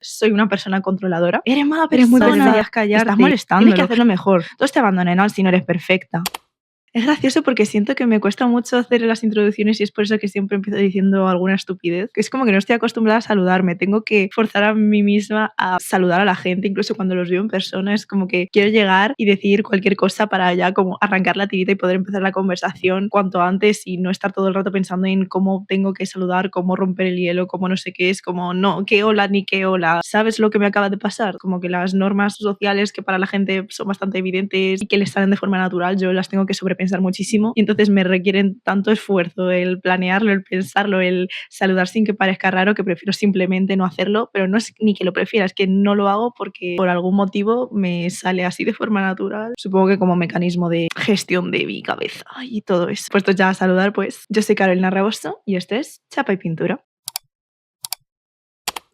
soy una persona controladora. Eres mala Eres muy persona, pesada, deberías callarte, estás molestándolo. tienes que hacerlo mejor. Todos te abandonan si no eres perfecta. Es gracioso porque siento que me cuesta mucho hacer las introducciones y es por eso que siempre empiezo diciendo alguna estupidez. Que es como que no estoy acostumbrada a saludarme. Tengo que forzar a mí misma a saludar a la gente, incluso cuando los veo en persona. Es como que quiero llegar y decir cualquier cosa para ya como arrancar la tirita y poder empezar la conversación cuanto antes y no estar todo el rato pensando en cómo tengo que saludar, cómo romper el hielo, cómo no sé qué. Es como, no, qué hola ni qué hola. ¿Sabes lo que me acaba de pasar? Como que las normas sociales que para la gente son bastante evidentes y que les salen de forma natural, yo las tengo que sobrepensar muchísimo y entonces me requieren tanto esfuerzo el planearlo, el pensarlo, el saludar sin que parezca raro, que prefiero simplemente no hacerlo, pero no es ni que lo prefiera, es que no lo hago porque por algún motivo me sale así de forma natural, supongo que como mecanismo de gestión de mi cabeza y todo eso. Puesto ya a saludar, pues yo soy Carolina Raboso y esto es Chapa y Pintura.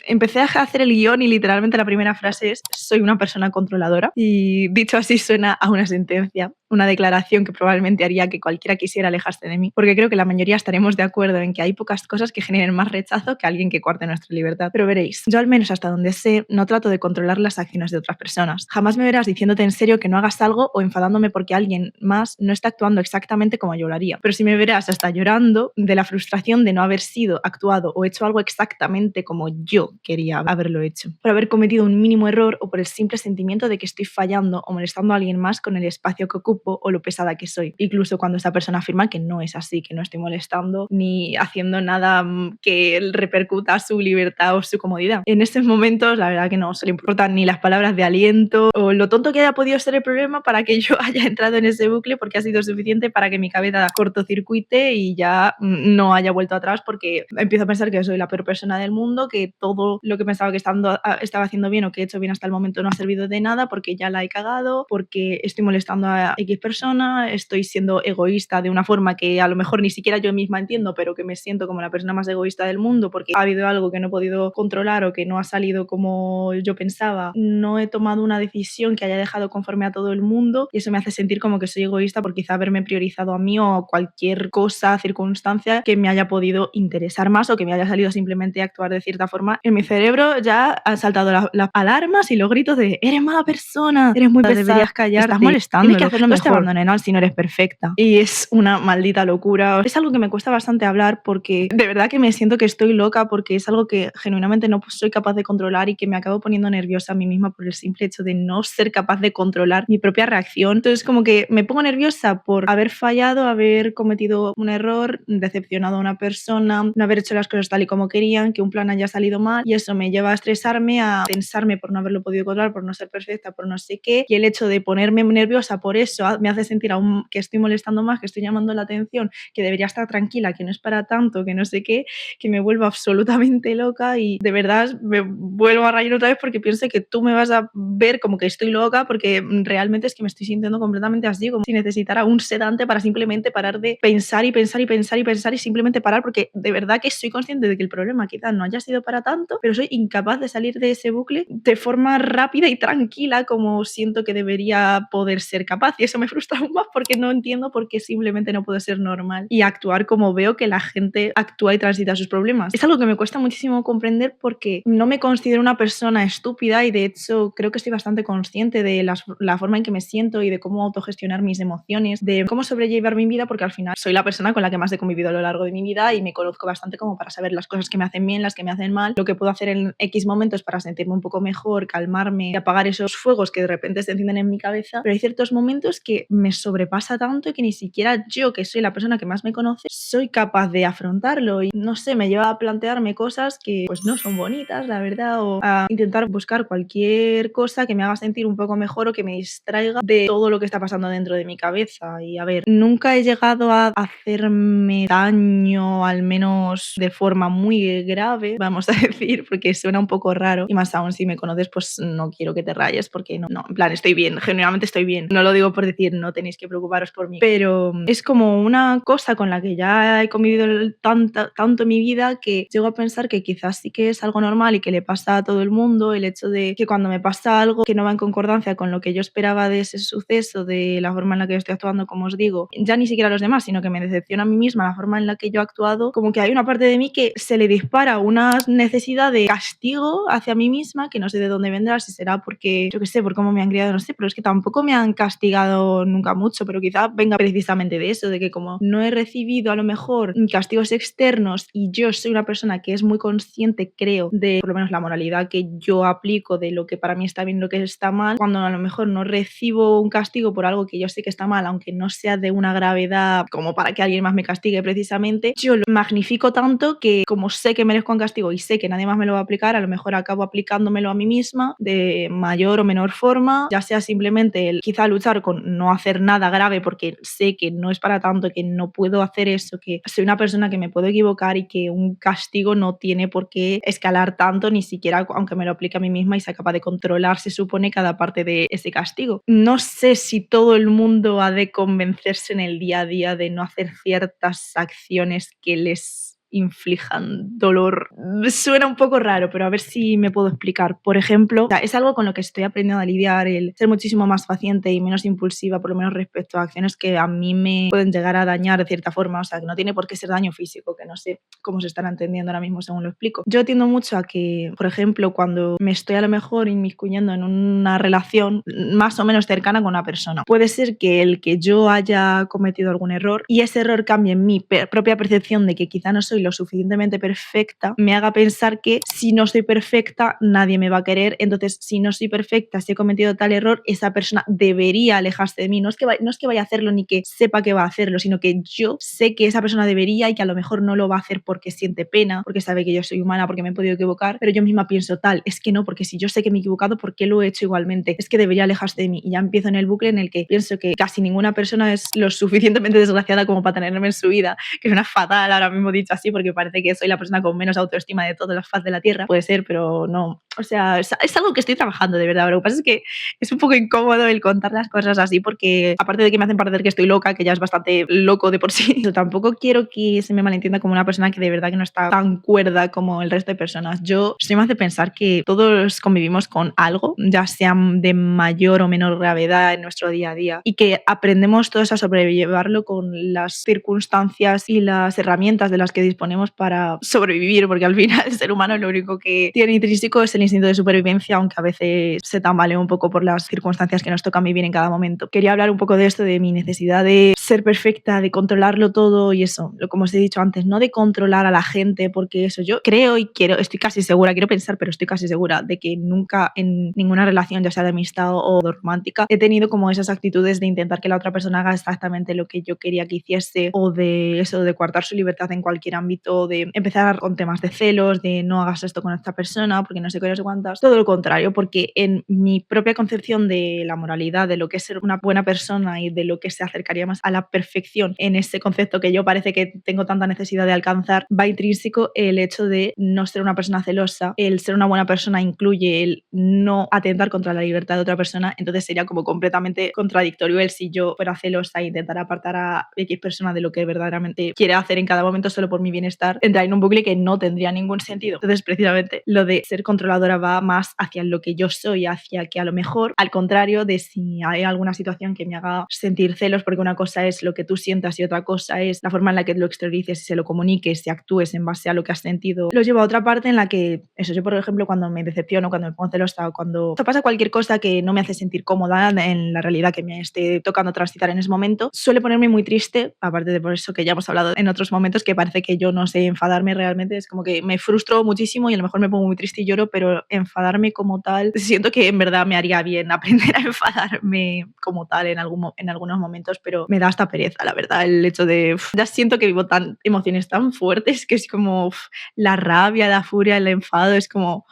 Empecé a hacer el guión y literalmente la primera frase es soy una persona controladora y dicho así suena a una sentencia, una declaración que probablemente haría que cualquiera quisiera alejarse de mí, porque creo que la mayoría estaremos de acuerdo en que hay pocas cosas que generen más rechazo que alguien que coarte nuestra libertad. Pero veréis, yo al menos hasta donde sé no trato de controlar las acciones de otras personas. Jamás me verás diciéndote en serio que no hagas algo o enfadándome porque alguien más no está actuando exactamente como yo lo haría. Pero si me verás hasta llorando de la frustración de no haber sido, actuado o hecho algo exactamente como yo quería haberlo hecho, por haber cometido un mínimo error o por el simple sentimiento de que estoy fallando o molestando a alguien más con el espacio que ocupo o lo pesada que soy, incluso cuando esa persona afirma que no es así, que no estoy molestando ni haciendo nada que repercuta su libertad o su comodidad. En estos momentos la verdad que no se le importan ni las palabras de aliento o lo tonto que haya podido ser el problema para que yo haya entrado en ese bucle, porque ha sido suficiente para que mi cabeza cortocircuite y ya no haya vuelto atrás, porque empiezo a pensar que soy la peor persona del mundo, que todo lo que pensaba que estaba haciendo bien o que he hecho bien hasta el momento no ha servido de nada porque ya la he cagado, porque estoy molestando a X persona, estoy siendo egoísta de una forma que a lo mejor ni siquiera yo misma entiendo, pero que me siento como la persona más egoísta del mundo porque ha habido algo que no he podido controlar o que no ha salido como yo pensaba, no he tomado una decisión que haya dejado conforme a todo el mundo y eso me hace sentir como que soy egoísta por quizá haberme priorizado a mí o cualquier cosa, circunstancia que me haya podido interesar más o que me haya salido simplemente a actuar de cierta forma. En mi cerebro ya han saltado las alarmas y los gritos de eres mala persona, eres muy pesada, deberías callarte, estás molestándolo, tienes que hacerlo mejor, te abandonan si no eres perfecta. Y es una maldita locura. Es algo que me cuesta bastante hablar porque de verdad que me siento que estoy loca porque es algo que genuinamente no soy capaz de controlar y que me acabo poniendo nerviosa a mí misma por el simple hecho de no ser capaz de controlar mi propia reacción. Entonces como que me pongo nerviosa por haber fallado, haber cometido un error, decepcionado a una persona, no haber hecho las cosas tal y como querían, que un plan haya salido mal y eso me lleva a estresarme, a tensarme por no haberlo podido controlar, por no ser perfecta, por no sé qué, y el hecho de ponerme nerviosa por eso me hace sentir aún que estoy molestando más, que estoy llamando la atención, que debería estar tranquila, que no es para tanto, que no sé qué, que me vuelvo absolutamente loca y de verdad me vuelvo a rayar otra vez porque pienso que tú me vas a ver como que estoy loca porque realmente es que me estoy sintiendo completamente así, como si necesitara un sedante para simplemente parar de pensar y pensar y pensar y pensar y simplemente parar, porque de verdad que soy consciente de que el problema quizás no haya sido para tanto, pero soy incapaz de salir de ese bucle de forma rápida y tranquila como siento que debería poder ser capaz, y eso me frustra aún más porque no entiendo por qué simplemente no puedo ser normal y actuar como veo que la gente actúa y transita sus problemas. Es algo que me cuesta muchísimo comprender porque no me considero una persona estúpida y de hecho creo que estoy bastante consciente de la forma en que me siento y de cómo autogestionar mis emociones, de cómo sobrellevar mi vida, porque al final soy la persona con la que más he convivido a lo largo de mi vida y me conozco bastante como para saber las cosas que me hacen bien, las que me hacen mal, lo que puedo hacer en X momentos para sentirme un poco mejor, calmarme y apagar esos fuegos que de repente se encienden en mi cabeza, pero hay ciertos momentos que me sobrepasa tanto que ni siquiera yo, que soy la persona que más me conoce, soy capaz de afrontarlo y no sé, me lleva a plantearme cosas que pues no son bonitas, la verdad, o a intentar buscar cualquier cosa que me haga sentir un poco mejor o que me distraiga de todo lo que está pasando dentro de mi cabeza. Y a ver, nunca he llegado a hacerme daño, al menos de forma muy grave, vamos a decir, porque suena un poco raro y más aún si me conoces pues no quiero que te rayes porque no, en plan estoy bien, genuinamente estoy bien, no lo digo por decir no tenéis que preocuparos por mí, pero es como una cosa con la que ya he convivido tanto en mi vida que llego a pensar que quizás sí que es algo normal y que le pasa a todo el mundo, el hecho de que cuando me pasa algo que no va en concordancia con lo que yo esperaba de ese suceso, de la forma en la que yo estoy actuando, como os digo, ya ni siquiera a los demás, sino que me decepciona a mí misma la forma en la que yo he actuado, como que hay una parte de mí que se le dispara una necesidad de castigo hacia mí misma, que no sé de dónde vendrá, si será porque, yo qué sé, por cómo me han criado, no sé, pero es que tampoco me han castigado nunca mucho, pero quizá venga precisamente de eso, de que como no he recibido a lo mejor castigos externos y yo soy una persona que es muy consciente, creo, de por lo menos la moralidad que yo aplico, de lo que para mí está bien y lo que está mal, cuando a lo mejor no recibo un castigo por algo que yo sé que está mal, aunque no sea de una gravedad como para que alguien más me castigue precisamente, yo lo magnifico tanto que como sé que merezco un castigo y sé que nadie más me lo va a aplicar, a lo mejor acabo aplicándomelo a mí misma de mayor o menor forma, ya sea simplemente el quizá luchar con no hacer nada grave porque sé que no es para tanto, que no puedo hacer eso, que soy una persona que me puedo equivocar y que un castigo no tiene por qué escalar tanto, ni siquiera aunque me lo aplique a mí misma y sea capaz de controlar, se supone, cada parte de ese castigo. No sé si todo el mundo ha de convencerse en el día a día de no hacer ciertas acciones que les inflijan dolor. Suena un poco raro, pero a ver si me puedo explicar. Por ejemplo, es algo con lo que estoy aprendiendo a lidiar, el ser muchísimo más paciente y menos impulsiva, por lo menos respecto a acciones que a mí me pueden llegar a dañar de cierta forma, o sea, que no tiene por qué ser daño físico, que no sé cómo se estará entendiendo ahora mismo según lo explico. Yo tiendo mucho a que, por ejemplo, cuando me estoy a lo mejor inmiscuyendo en una relación más o menos cercana con una persona, puede ser que el que yo haya cometido algún error y ese error cambie en mi propia percepción de que quizá no soy lo suficientemente perfecta, me haga pensar que si no soy perfecta nadie me va a querer, entonces si no soy perfecta, si he cometido tal error, esa persona debería alejarse de mí. No es que vaya a hacerlo ni que sepa que va a hacerlo, sino que yo sé que esa persona debería y que a lo mejor no lo va a hacer porque siente pena, porque sabe que yo soy humana, porque me he podido equivocar, pero yo misma pienso tal, es que no, porque si yo sé que me he equivocado, ¿por qué lo he hecho igualmente? Es que debería alejarse de mí y ya empiezo en el bucle en el que pienso que casi ninguna persona es lo suficientemente desgraciada como para tenerme en su vida, que suena fatal ahora mismo dicho así porque parece que soy la persona con menos autoestima de toda la faz de la tierra, puede ser, pero no, o sea, es algo que estoy trabajando de verdad, pero lo que pasa es que es un poco incómodo el contar las cosas así porque aparte de que me hacen parecer que estoy loca, que ya es bastante loco de por sí, yo tampoco quiero que se me malentienda como una persona que de verdad que no está tan cuerda como el resto de personas. Yo soy más de pensar que todos convivimos con algo, ya sea de mayor o menor gravedad en nuestro día a día y que aprendemos todos a sobrellevarlo con las circunstancias y las herramientas de las que disponemos para sobrevivir, porque al final el ser humano lo único que tiene intrínseco es el instinto de supervivencia, aunque a veces se tambalee un poco por las circunstancias que nos tocan vivir en cada momento. Quería hablar un poco de esto, de mi necesidad de ser perfecta, de controlarlo todo y eso, como os he dicho antes, no de controlar a la gente, porque eso yo creo y estoy casi segura, quiero pensar, pero estoy casi segura de que nunca en ninguna relación, ya sea de amistad o romántica, he tenido como esas actitudes de intentar que la otra persona haga exactamente lo que yo quería que hiciese o de eso, de coartar su libertad en cualquier ámbito, de empezar con temas de celos, de no hagas esto con esta persona porque no sé qué, no sé cuántas. Todo lo contrario, porque en mi propia concepción de la moralidad, de lo que es ser una buena persona y de lo que se acercaría más a la perfección en ese concepto que yo parece que tengo tanta necesidad de alcanzar, va intrínseco el hecho de no ser una persona celosa. El ser una buena persona incluye el no atentar contra la libertad de otra persona, entonces sería como completamente contradictorio el si yo fuera celosa e intentara apartar a X persona de lo que verdaderamente quiere hacer en cada momento solo por mi bienestar, entrar en un bucle que no tendría ningún sentido. Entonces, precisamente, lo de ser controladora va más hacia lo que yo soy, hacia que a lo mejor, al contrario de si hay alguna situación que me haga sentir celos, porque una cosa es lo que tú sientas y otra cosa es la forma en la que lo exteriorices y se lo comuniques y actúes en base a lo que has sentido, lo llevo a otra parte en la que, eso, yo por ejemplo, cuando me decepciono, cuando me pongo celosa o cuando pasa cualquier cosa que no me hace sentir cómoda en la realidad que me esté tocando transitar en ese momento, suele ponerme muy triste, aparte de por eso que ya hemos hablado en otros momentos, que parece que yo no sé enfadarme realmente, es como que me frustro muchísimo y a lo mejor me pongo muy triste y lloro, pero enfadarme como tal, siento que en verdad me haría bien aprender a enfadarme como tal en algunos momentos, pero me da hasta pereza, la verdad, el hecho de, ya siento que vivo emociones tan fuertes que es como la rabia, la furia, el enfado, es como,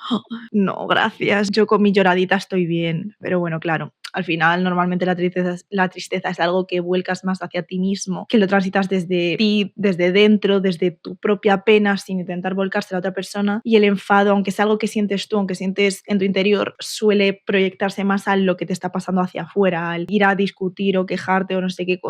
no, gracias, yo con mi lloradita estoy bien, pero bueno, claro. al final normalmente la tristeza es algo que vuelcas más hacia ti mismo, que lo transitas desde ti, desde dentro, desde tu propia pena, sin intentar volcarse a la otra persona. Y el enfado, aunque es algo que sientes tú, aunque sientes en tu interior, suele proyectarse más a lo que te está pasando hacia afuera, al ir a discutir o quejarte o no sé qué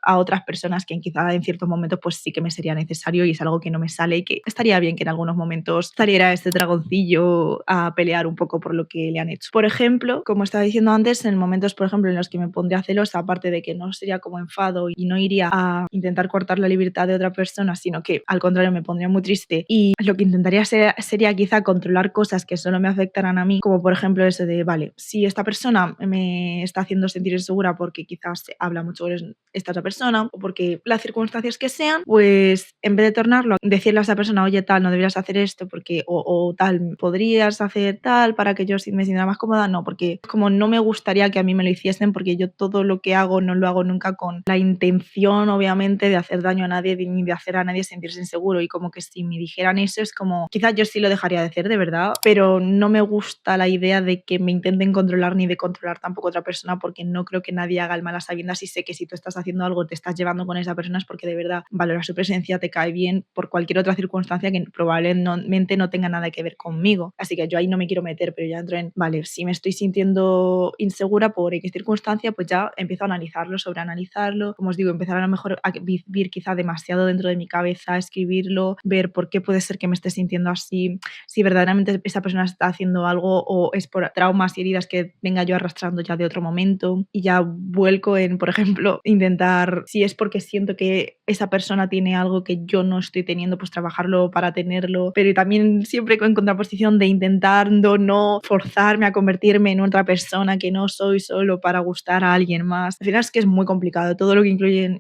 a otras personas, que quizá en ciertos momentos pues sí que me sería necesario y es algo que no me sale y que estaría bien que en algunos momentos saliera este dragoncillo a pelear un poco por lo que le han hecho. Por ejemplo, como estaba diciendo antes, en momentos, por ejemplo, en los que me pondría celosa, aparte de que no sería como enfado y no iría a intentar cortar la libertad de otra persona, sino que al contrario me pondría muy triste y lo que intentaría sería quizá controlar cosas que solo me afectaran a mí, como por ejemplo eso de, vale, si esta persona me está haciendo sentir insegura porque quizás habla mucho con esta otra persona o porque las circunstancias que sean, pues en vez de tornarlo, decirle a esa persona, oye, tal, no deberías hacer esto porque, o tal, podrías hacer tal para que yo me sintiera más cómoda, no, porque como no me gustaría que a mí me lo hiciesen, porque yo todo lo que hago no lo hago nunca con la intención, obviamente, de hacer daño a nadie ni de hacer a nadie sentirse inseguro, y como que si me dijeran eso es como, quizás yo sí lo dejaría de hacer de verdad, pero no me gusta la idea de que me intenten controlar ni de controlar tampoco a otra persona, porque no creo que nadie haga el mal a sabiendas, y sé que si tú estás haciendo algo, te estás llevando con esa persona es porque de verdad valoras su presencia, te cae bien por cualquier otra circunstancia que probablemente no tenga nada que ver conmigo. Así que yo ahí no me quiero meter, pero ya entro en, vale, si me estoy sintiendo insegura por X circunstancia, pues ya empiezo a analizarlo, sobreanalizarlo. Como os digo, empezar a lo mejor a vivir quizá demasiado dentro de mi cabeza, escribirlo, ver por qué puede ser que me esté sintiendo así, si verdaderamente esa persona está haciendo algo o es por traumas y heridas que venga yo arrastrando ya de otro momento, y ya vuelco en, por ejemplo, intentar, si es porque siento que esa persona tiene algo que yo no estoy teniendo, pues trabajarlo para tenerlo, pero también siempre en contraposición de intentando no forzarme a convertirme en otra persona que no soy solo para gustar a alguien más. Al final es que es muy complicado, todo lo que incluye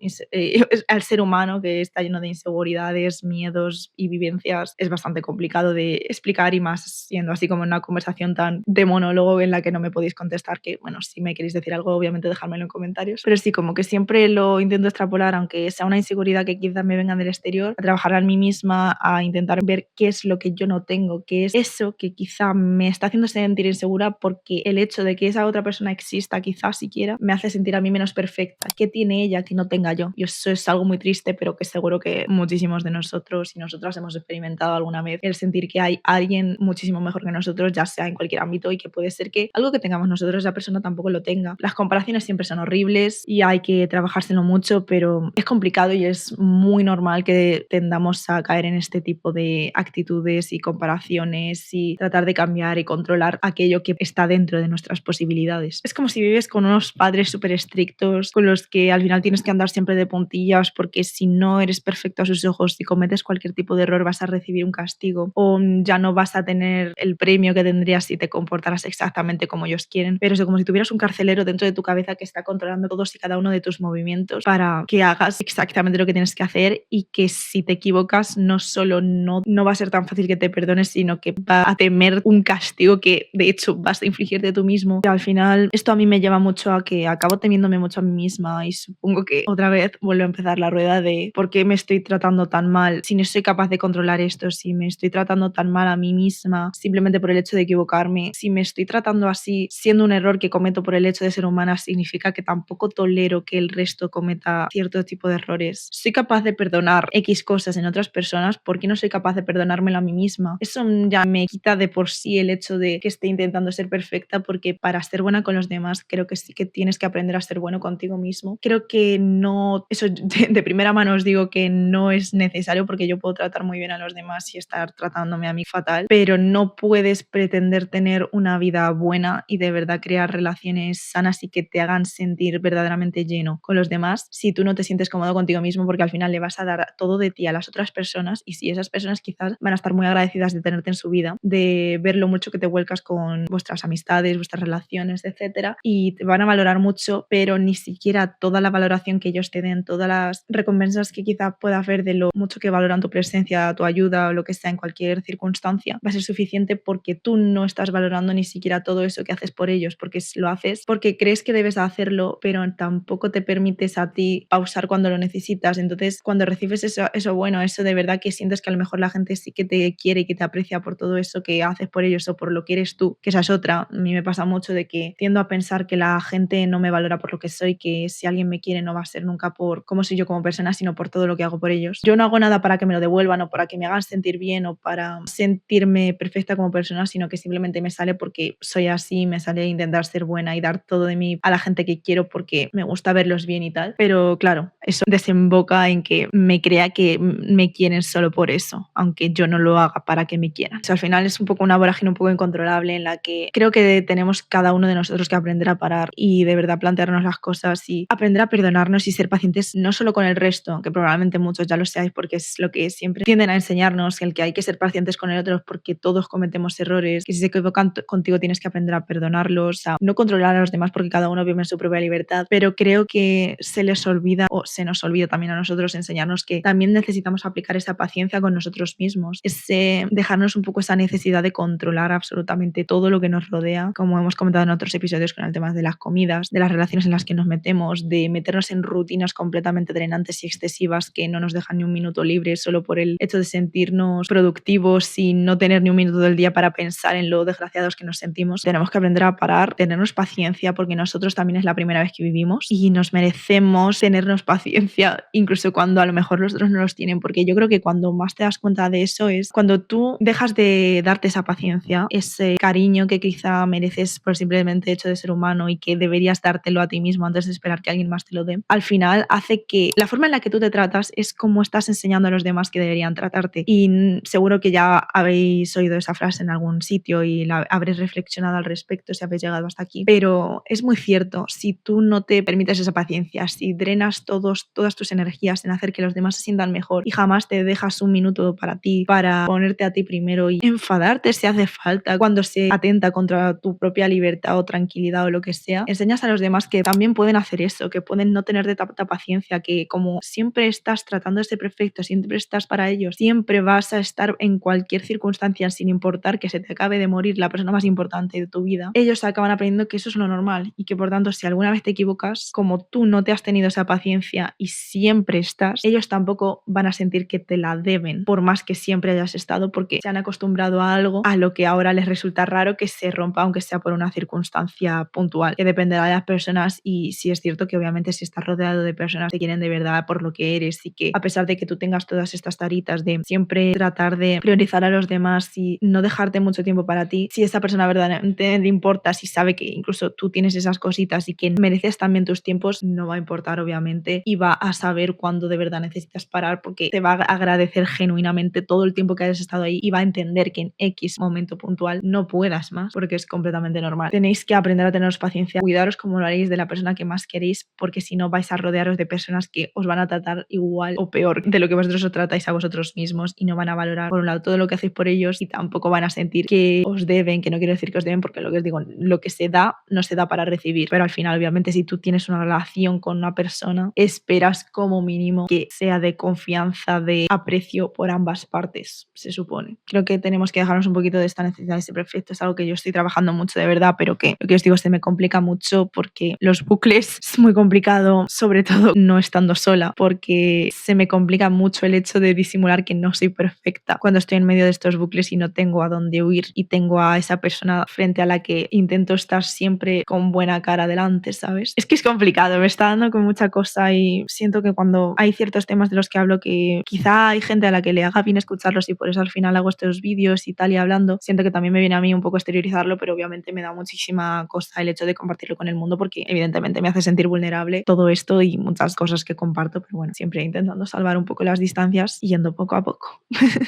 al ser humano, que está lleno de inseguridades, miedos y vivencias, es bastante complicado de explicar, y más siendo así como una conversación tan de monólogo en la que no me podéis contestar, que bueno, si me queréis decir algo obviamente dejármelo en comentarios, pero sí, como que siempre lo intento extrapolar, aunque sea una inseguridad que quizás me venga del exterior, a trabajar en mí misma, a intentar ver qué es lo que yo no tengo, qué es eso que quizá me está haciendo sentir insegura, porque el hecho de que esa otra persona exista quizás siquiera me hace sentir a mí menos perfecta. ¿Qué tiene ella que no tenga yo? Y eso es algo muy triste, pero que seguro que muchísimos de nosotros y nosotras hemos experimentado alguna vez, el sentir que hay alguien muchísimo mejor que nosotros, ya sea en cualquier ámbito, y que puede ser que algo que tengamos nosotros esa persona tampoco lo tenga. Las comparaciones siempre son horribles y hay que trabajárselo mucho, pero es complicado y es muy normal que tendamos a caer en este tipo de actitudes y comparaciones y tratar de cambiar y controlar aquello que está dentro de nuestras posibilidades. Es como si vives con unos padres súper estrictos con los que al final tienes que andar siempre de puntillas, porque si no eres perfecto a sus ojos, si cometes cualquier tipo de error vas a recibir un castigo, o ya no vas a tener el premio que tendrías si te comportaras exactamente como ellos quieren. Pero es como si tuvieras un carcelero dentro de tu cabeza que está controlando todos y cada uno de tus movimientos para que hagas exactamente lo que tienes que hacer, y que si te equivocas no solo no va a ser tan fácil que te perdones, sino que va a temer un castigo que de hecho vas a infligirte tú mismo. Y al final esto a mí me lleva mucho a que acabo temiéndome mucho a mí misma, y supongo que otra vez vuelvo a empezar la rueda de por qué me estoy tratando tan mal, si no soy capaz de controlar esto, si me estoy tratando tan mal a mí misma simplemente por el hecho de equivocarme, si me estoy tratando así siendo un error que cometo por el hecho de ser humana, significa que tampoco tolero que el resto cometa cierto tipo de errores. Soy capaz de perdonar X cosas en otras personas, ¿por qué no soy capaz de perdonármelo a mí misma? Eso ya me quita de por sí el hecho de que esté intentando ser perfecta, porque para ser buena con los demás creo que sí que tienes que aprender a ser bueno contigo mismo. Creo que no, eso de primera mano os digo que no es necesario, porque yo puedo tratar muy bien a los demás y estar tratándome a mí fatal, pero no puedes pretender tener una vida buena y de verdad crear relaciones sanas y que te hagan sentir verdaderamente lleno con los demás si tú no te sientes cómodo contigo mismo, porque al final le vas a dar todo de ti a las otras personas, y si esas personas quizás van a estar muy agradecidas de tenerte en su vida, de ver lo mucho que te vuelcas con vuestras amistades, vuestras relaciones, etcétera, y te van a valorar mucho, pero ni siquiera toda la valoración que ellos te den, todas las recompensas que quizás pueda haber de lo mucho que valoran tu presencia, tu ayuda o lo que sea en cualquier circunstancia, va a ser suficiente, porque tú no estás valorando ni siquiera todo eso que haces por ellos, porque lo haces porque crees que debes hacerlo, pero tampoco te permites a ti pausar cuando lo necesitas. Entonces, cuando recibes eso bueno, eso de verdad que sientes que a lo mejor la gente sí que te quiere y que te aprecia por todo eso que haces por ellos o por lo que eres tú, que esa es otra. A mí me pasa mucho de que tiendo a pensar que la gente no me valora por lo que soy, que si alguien me quiere no va a ser nunca por cómo soy yo como persona, sino por todo lo que hago por ellos. Yo no hago nada para que me lo devuelvan o para que me hagan sentir bien o para sentirme perfecta como persona, sino que simplemente me sale porque soy así, me sale intentar ser buena y dar todo de mí a la gente que quiero porque me gusta verlos bien y tal. Pero claro, eso desemboca en que me crea que me quieren solo por eso, aunque yo no lo haga para que me quieran. O sea, al final es un poco una vorágine un poco incontrolable en la que creo que tenemos cada uno de nosotros que aprender a parar y de verdad plantearnos las cosas y aprender a perdonarnos y ser pacientes no solo con el resto, que probablemente muchos ya lo seáis porque es lo que siempre tienden a enseñarnos, el que hay que ser pacientes con el otro porque todos cometemos errores, que si se equivocan contigo tienes que aprender a perdonarlos, a no controlar a los demás porque cada uno vive en su propia libertad, pero creo que se les olvida o se nos olvida también a nosotros enseñarnos que también necesitamos aplicar esa paciencia con nosotros mismos, ese dejarnos un poco esa necesidad de controlar absolutamente todo lo que nos rodea, como hemos comentado en otros episodios con el tema de las comidas, de las relaciones en las que nos metemos, de meternos en rutinas completamente drenantes y excesivas que no nos dejan ni un minuto libre solo por el hecho de sentirnos productivos sin no tener ni un minuto del día para pensar en lo desgraciados que nos sentimos. Tenemos que aprender a parar, tenernos paciencia porque nosotros también es la primera vez que vivimos y nos merecemos tenernos paciencia incluso cuando a lo mejor los otros no los tienen, porque yo creo que cuando más te das cuenta de eso es cuando tú dejas de darte esa paciencia, ese cariño que quizá mereces por simplemente hecho de ser humano y que deberías dártelo a ti mismo antes de esperar que alguien más te lo dé. Al final hace que la forma en la que tú te tratas es como estás enseñando a los demás que deberían tratarte y seguro que ya habéis oído esa frase en algún sitio y la habréis reflexionado al respecto si habéis llegado hasta aquí, pero es muy cierto, si tú no te permites esa paciencia, si drenas todas tus energías en hacer que los demás se sientan mejor y jamás te dejas un minuto para ti, para ponerte a ti primero y enfadarte si hace falta cuando se atenta contra tu propia libertad o tranquilidad o lo que sea, enseñas a los demás que también pueden hacer eso, que pueden no tener de tanta paciencia, que como siempre estás tratando de ser perfecto, siempre estás para ellos, siempre vas a estar en cualquier circunstancia sin importar que se te acabe de morir la persona más importante de tu vida, ellos acaban aprendiendo que eso es lo normal y que por tanto si alguna vez te equivocas, como tú no te has tenido esa paciencia y siempre estás, ellos tampoco van a sentir que te la deben por más que siempre hayas estado porque se han acostumbrado a algo a lo que ahora les resulta raro que se rompa aunque sea por una circunstancia puntual, que dependerá de las personas y sí es cierto que obviamente si estás rodeado de personas que te quieren de verdad por lo que eres y que a pesar de que tú tengas todas estas taritas de siempre tratar de priorizar a los demás y no dejarte mucho tiempo para ti, si esa persona verdaderamente le importa, si sabe que incluso tú tienes esas cositas y que mereces también tus tiempos, no va a importar obviamente y va a saber cuándo de verdad necesitas parar porque te va a agradecer genuinamente todo el tiempo que hayas estado ahí y va a entender que en X momento puntual no puedas más porque es completamente normal. Tenéis que aprender a teneros paciencia, cuidaros como lo haréis de la persona que más queréis porque si no vais a rodearos de personas que os van a tratar igual o peor de lo que vosotros os tratáis a vosotros mismos y no van a valorar por un lado todo lo que hacéis por ellos y tampoco van a sentir que os deben, que no quiero decir que os deben porque lo que os digo, lo que se da no se da para recibir, pero al final obviamente si tú tienes una relación con una persona esperas como mínimo que sea de confianza, de aprecio por ambas partes, se supone. Creo que tenemos que dejarnos un poquito de esta necesidad de ser perfecto, es algo que yo estoy trabajando mucho de verdad, pero que lo que os digo se me complica mucho porque los bucles es muy complicado, sobre todo no estando sola, porque se me complica mucho el hecho de disimular que no soy perfecta cuando estoy en medio de estos bucles y no tengo a dónde huir y tengo a esa persona frente a la que intento estar siempre con buena cara delante, ¿sabes? Es que es complicado, me está dando con mucha cosa y siento que cuando hay ciertos temas de los que hablo que quizá hay gente a la que le haga bien escucharlos y por eso al final hago estos vídeos y tal y hablando, siento que también me viene a mí un poco exteriorizarlo, pero obviamente me da muchísima cosa el hecho de compartirlo con el mundo porque evidentemente me hace sentir vulnerable todo esto y muchas cosas que comparto, pero bueno, siempre intentando salvar un poco las distancias y yendo poco a poco.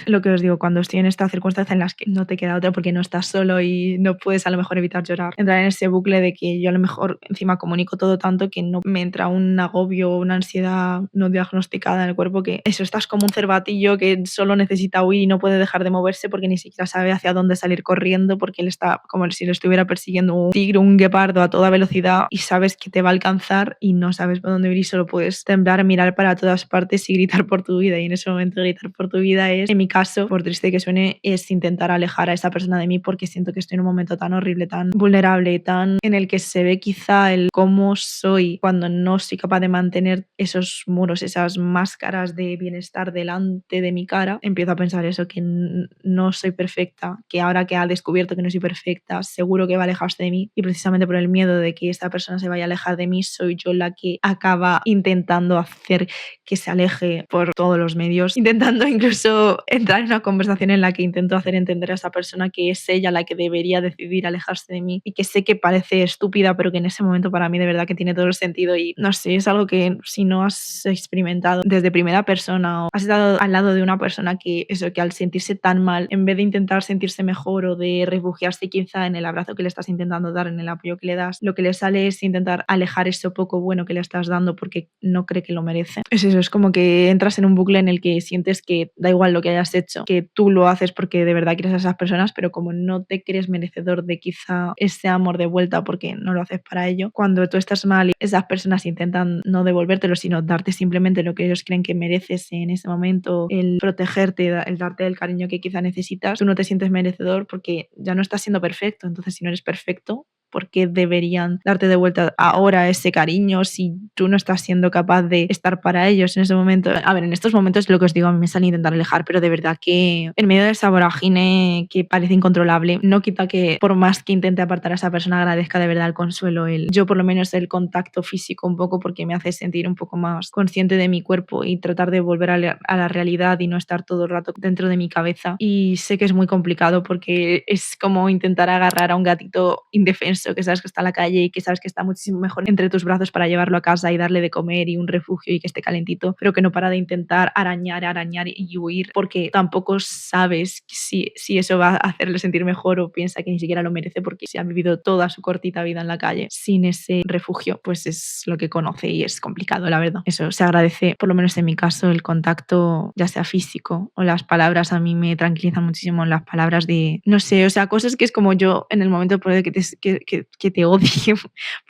Lo que os digo, cuando estoy en esta circunstancia en las que no te queda otra porque no estás solo y no puedes a lo mejor evitar llorar, entrar en ese bucle de que yo a lo mejor encima comunico todo tanto que no me entra un agobio, una ansiedad no diagnosticada en el cuerpo, que eso, estás como un cervatillo que solo necesita huir y no puede dejar de moverse porque ni siquiera sabe hacia dónde salir corriendo porque él está como si lo estuviera persiguiendo un tigre, un guepardo a toda velocidad y sabes que te va a alcanzar y no sabes por dónde ir y solo puedes temblar, mirar para todas partes y gritar por tu vida, y en ese momento gritar por tu vida es, en mi caso, por triste que suene, es intentar alejar a esa persona de mí porque siento que estoy en un momento tan horrible, tan vulnerable, tan en el que se ve quizá el cómo soy cuando no soy capaz de mantener esos muros, esas máscaras de bienestar delante de mi cara. Empiezo a pensar eso, que no soy perfecta, que ahora que ha descubierto que no soy perfecta, seguro que va a alejarse de mí y precisamente por el miedo de que esta persona se vaya a alejar de mí, soy yo la que acaba intentando hacer que se aleje por todos los medios, intentando incluso entrar en una conversación en la que intento hacer entender a esa persona que es ella la que debería decidir alejarse de mí y que sé que parece estúpida, pero que en ese momento para mí de verdad que tiene todo el sentido y no sé, es algo que si no has experimentado desde primera persona o has estado al lado de una persona que eso, que al sentirse tan mal, en vez de intentar sentirse mejor o de refugiarse quizá en el abrazo que le estás intentando dar, en el apoyo que le das, lo que le sale es intentar alejar eso poco bueno que le estás dando porque no cree que lo merece. Es eso, es como que entras en un bucle en el que sientes que da igual lo que hayas hecho, que tú lo haces porque de verdad quieres a esas personas, pero como no te crees merecedor de quizá ese amor de vuelta porque no lo haces para ello, cuando tú estás mal y esas personas intentan no devolvértelo, sino darte simplemente lo que ellos creen que mereces en ese momento, el protegerte, el darte el cariño que quizá necesitas, tú no te sientes merecedor porque ya no estás siendo perfecto. Entonces, si no eres perfecto, ¿por qué deberían darte de vuelta ahora ese cariño si tú no estás siendo capaz de estar para ellos en ese momento? A ver, en estos momentos lo que os digo, a mí me sale intentar alejar, pero de verdad que en medio de esa vorágine que parece incontrolable, no quita que por más que intente apartar a esa persona, agradezca de verdad el consuelo, yo por lo menos el contacto físico un poco, porque me hace sentir un poco más consciente de mi cuerpo y tratar de volver a la realidad y no estar todo el rato dentro de mi cabeza. Y sé que es muy complicado porque es como intentar agarrar a un gatito indefenso que sabes que está en la calle y que sabes que está muchísimo mejor entre tus brazos para llevarlo a casa y darle de comer y un refugio y que esté calentito, pero que no para de intentar arañar y huir porque tampoco sabes si eso va a hacerle sentir mejor o piensa que ni siquiera lo merece porque si ha vivido toda su cortita vida en la calle sin ese refugio, pues es lo que conoce y es complicado, la verdad. Eso se agradece, por lo menos en mi caso, el contacto, ya sea físico o las palabras. A mí me tranquilizan muchísimo las palabras de, no sé, o sea, cosas que es como yo en el momento puede que te odie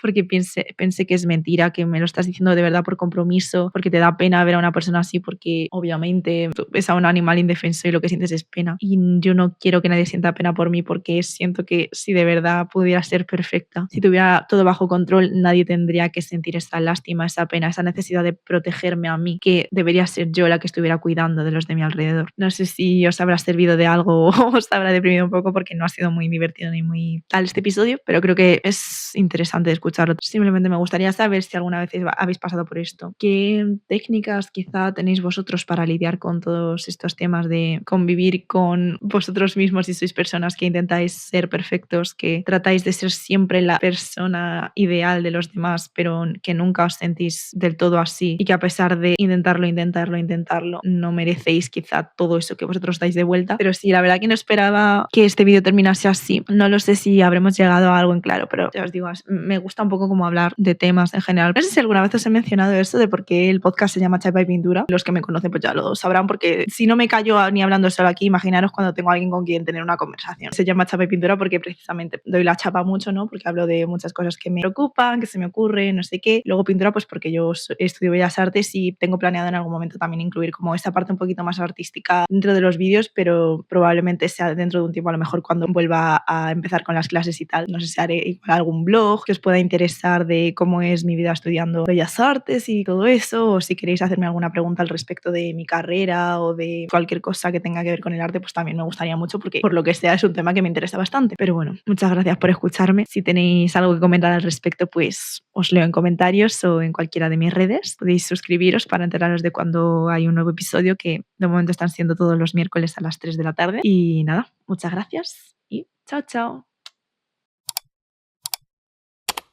porque pensé que es mentira, que me lo estás diciendo de verdad por compromiso, porque te da pena ver a una persona así, porque obviamente tú ves a un animal indefenso y lo que sientes es pena. Y yo no quiero que nadie sienta pena por mí porque siento que si de verdad pudiera ser perfecta, si tuviera todo bajo control, nadie tendría que sentir esa lástima, esa pena, esa necesidad de protegerme a mí, que debería ser yo la que estuviera cuidando de los de mi alrededor. No sé si os habrá servido de algo o os habrá deprimido un poco porque no ha sido muy divertido ni muy tal este episodio, pero creo que es interesante escucharlo. Simplemente me gustaría saber si alguna vez habéis pasado por esto. ¿Qué técnicas quizá tenéis vosotros para lidiar con todos estos temas de convivir con vosotros mismos si sois personas que intentáis ser perfectos, que tratáis de ser siempre la persona ideal de los demás, pero que nunca os sentís del todo así y que a pesar de intentarlo, no merecéis quizá todo eso que vosotros dais de vuelta? Pero sí, la verdad que no esperaba que este vídeo terminase así. No lo sé si habremos llegado a algo en claro, pero ya os digo, me gusta un poco como hablar de temas en general. No sé si alguna vez os he mencionado esto de por qué el podcast se llama Chapa y Pintura. Los que me conocen pues ya lo sabrán, porque si no me callo ni hablando solo aquí, imaginaros cuando tengo a alguien con quien tener una conversación. Se llama Chapa y Pintura porque precisamente doy la chapa mucho, ¿no? Porque hablo de muchas cosas que me preocupan, que se me ocurren, no sé qué. Luego pintura pues porque yo estudio Bellas Artes y tengo planeado en algún momento también incluir como esa parte un poquito más artística dentro de los vídeos, pero probablemente sea dentro de un tiempo, a lo mejor cuando vuelva a empezar con las clases y tal. No sé si haré igual algún blog que os pueda interesar de cómo es mi vida estudiando Bellas Artes y todo eso, o si queréis hacerme alguna pregunta al respecto de mi carrera o de cualquier cosa que tenga que ver con el arte, pues también me gustaría mucho porque por lo que sea es un tema que me interesa bastante. Pero bueno, muchas gracias por escucharme. Si tenéis algo que comentar al respecto, pues os leo en comentarios o en cualquiera de mis redes. Podéis suscribiros para enteraros de cuando hay un nuevo episodio, que de momento están siendo todos los miércoles a las 3 de la tarde. Y nada, muchas gracias y chao, chao.